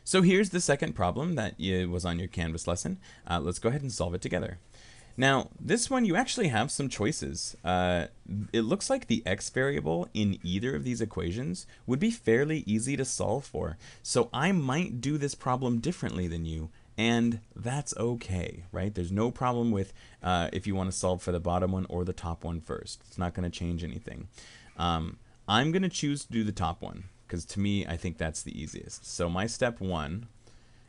So here's the second problem that was on your Canvas lesson. Let's go ahead and solve it together. Now, this one you actually have some choices. It looks like the x variable in either of these equations would be fairly easy to solve for. So I might do this problem differently than you, and that's okay, right? There's no problem with if you want to solve for the bottom one or the top one first. It's not going to change anything. I'm going to choose to do the top one, because to me, I think that's the easiest. So my step one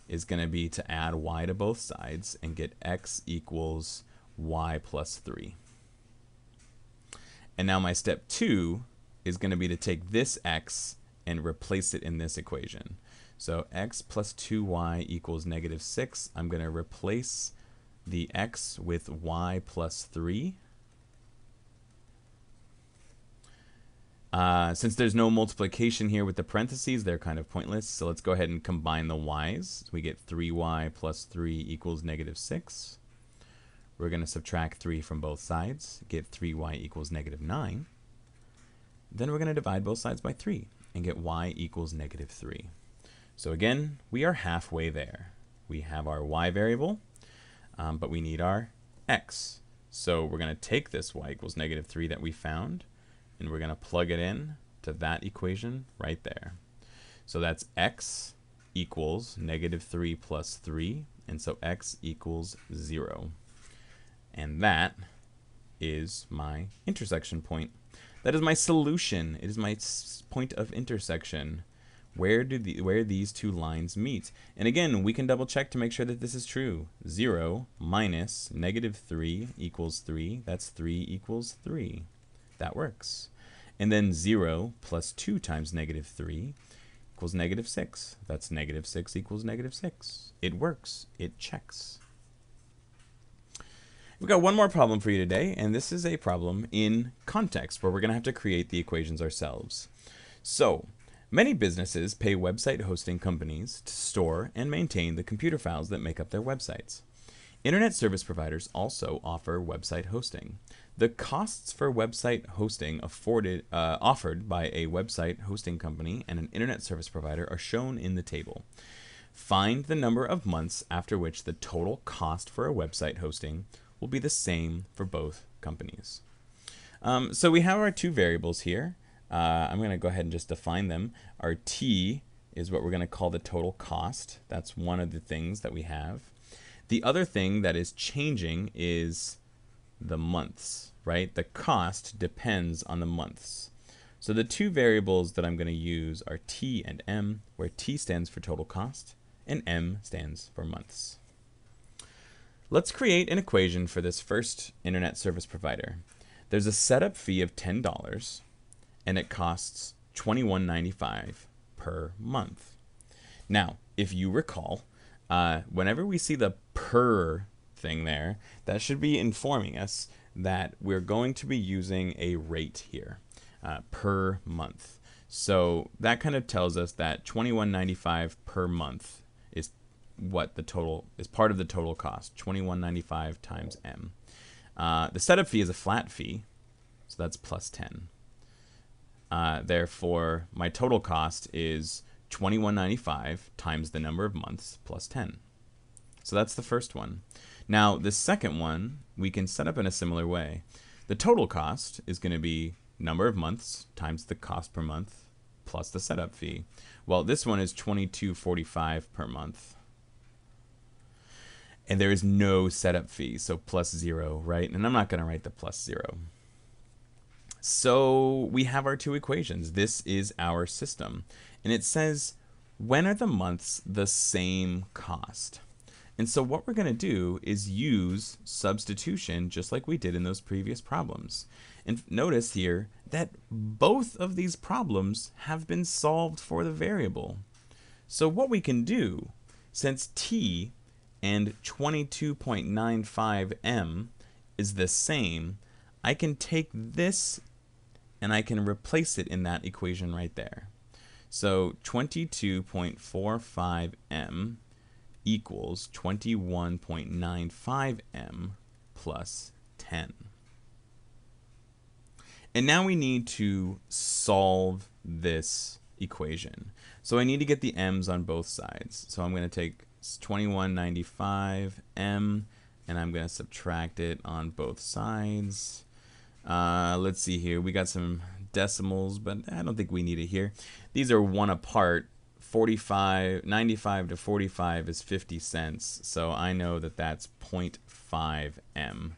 is going to be to add y to both sides and get x equals y plus 3. And now my step two is going to be to take this x and replace it in this equation. So x plus 2y equals negative 6. I'm going to replace the x with y plus 3. Since there's no multiplication here with the parentheses, they're kind of pointless. So let's go ahead and combine the y's. We get 3y plus 3 equals negative 6. We're going to subtract 3 from both sides, get 3y equals negative 9. Then we're going to divide both sides by 3 and get y equals negative 3. So again, we are halfway there. We have our y variable, but we need our x. So we're going to take this y equals negative 3 that we found, and we're going to plug it in to that equation right there. So that's x equals negative 3 plus 3, and so x equals 0. And that is my intersection point. That is my solution. It is my point of intersection. Where these two lines meet. And again, we can double check to make sure that this is true. 0 minus negative 3 equals 3. That's 3 equals 3. That works. And then 0 plus 2 times negative 3 equals negative 6. That's negative 6 equals negative 6. It works. It checks. We've got one more problem for you today, and this is a problem in context where we're going to have to create the equations ourselves. So, many businesses pay website hosting companies to store and maintain the computer files that make up their websites. Internet service providers also offer website hosting. The costs for website hosting offered by a website hosting company and an internet service provider are shown in the table. Find the number of months after which the total cost for a website hosting will be the same for both companies. So we have our two variables here. I'm going to go ahead and just define them. Our t is what we're going to call the total cost. That's one of the things that we have. The other thing that is changing is the months, right? The cost depends on the months. So the two variables that I'm going to use are t and m, where t stands for total cost and m stands for months. Let's create an equation for this first internet service provider. There's a setup fee of $10 and it costs $21.95 per month. Now, if you recall, whenever we see the per thing there, that should be informing us that we're going to be using a rate here per month. So that kind of tells us that $21.95 per month is what the total is, part of the total cost, $21.95 times m. The setup fee is a flat fee, so that's plus 10. Therefore, my total cost is $21.95 times the number of months plus 10. So that's the first one. Now, the second one we can set up in a similar way. The total cost is going to be number of months times the cost per month plus the setup fee. Well, this one is $22.45 per month. And there is no setup fee, so plus 0, right? And I'm not going to write the plus 0. So we have our two equations. This is our system. And it says, when are the months the same cost? And so what we're going to do is use substitution just like we did in those previous problems. And notice here that both of these problems have been solved for the variable. So what we can do, since t and 22.95 m is the same, I can take this and I can replace it in that equation right there. So 22.45 m equals 21.95 m plus 10. And now we need to solve this equation. So I need to get the m's on both sides. So I'm going to take 2195 m, and I'm going to subtract it on both sides. Let's see here. We got some decimals, but I don't think we need it here. These are 1 apart. 95 to 45 is 50 cents. So I know that that's 0.5 m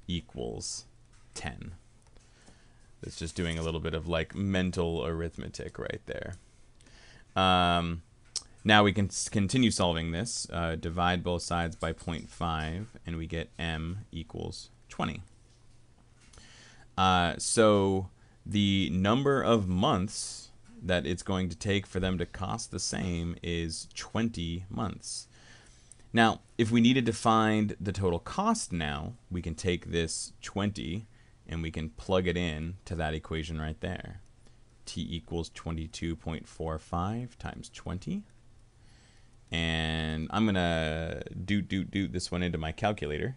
equals 10. It's just doing a little bit of like mental arithmetic right there. Now we can continue solving this. Divide both sides by 0.5, and we get m equals 20. So the number of months that it's going to take for them to cost the same is 20 months. Now, if we needed to find the total cost now, we can take this 20 and we can plug it in to that equation right there. T equals 22.45 times 20. And I'm going to do this one into my calculator.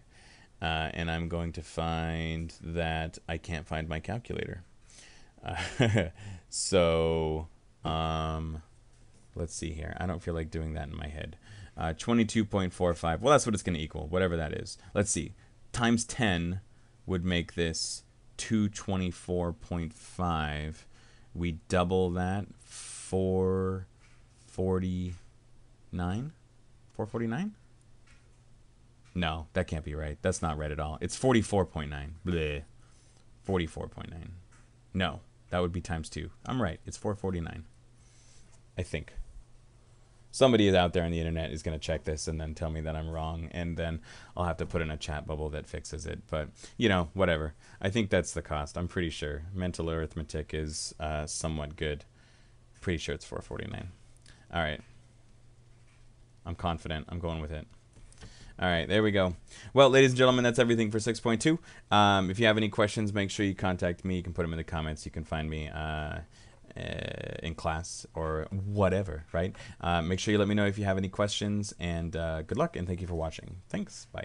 And I'm going to find that I can't find my calculator. So let's see here. I don't feel like doing that in my head. 22.45. Well, that's what it's going to equal, whatever that is. Let's see. Times 10 would make this 224.5. We double that, 449? 449? No, that can't be right. That's not right at all. It's 44.9. Bleh. 44.9. No, that would be times 2. I'm right. It's 449. I think. Somebody out there on the internet is going to check this and then tell me that I'm wrong, and then I'll have to put in a chat bubble that fixes it. But, you know, whatever. I think that's the cost. I'm pretty sure. Mental arithmetic is somewhat good. Pretty sure it's 449. All right. I'm confident. I'm going with it. All right, there we go. Well, ladies and gentlemen, that's everything for 6.2. If you have any questions, make sure you contact me. You can put them in the comments. You can find me in class or whatever, right? Make sure you let me know if you have any questions, and good luck, and thank you for watching. Thanks. Bye.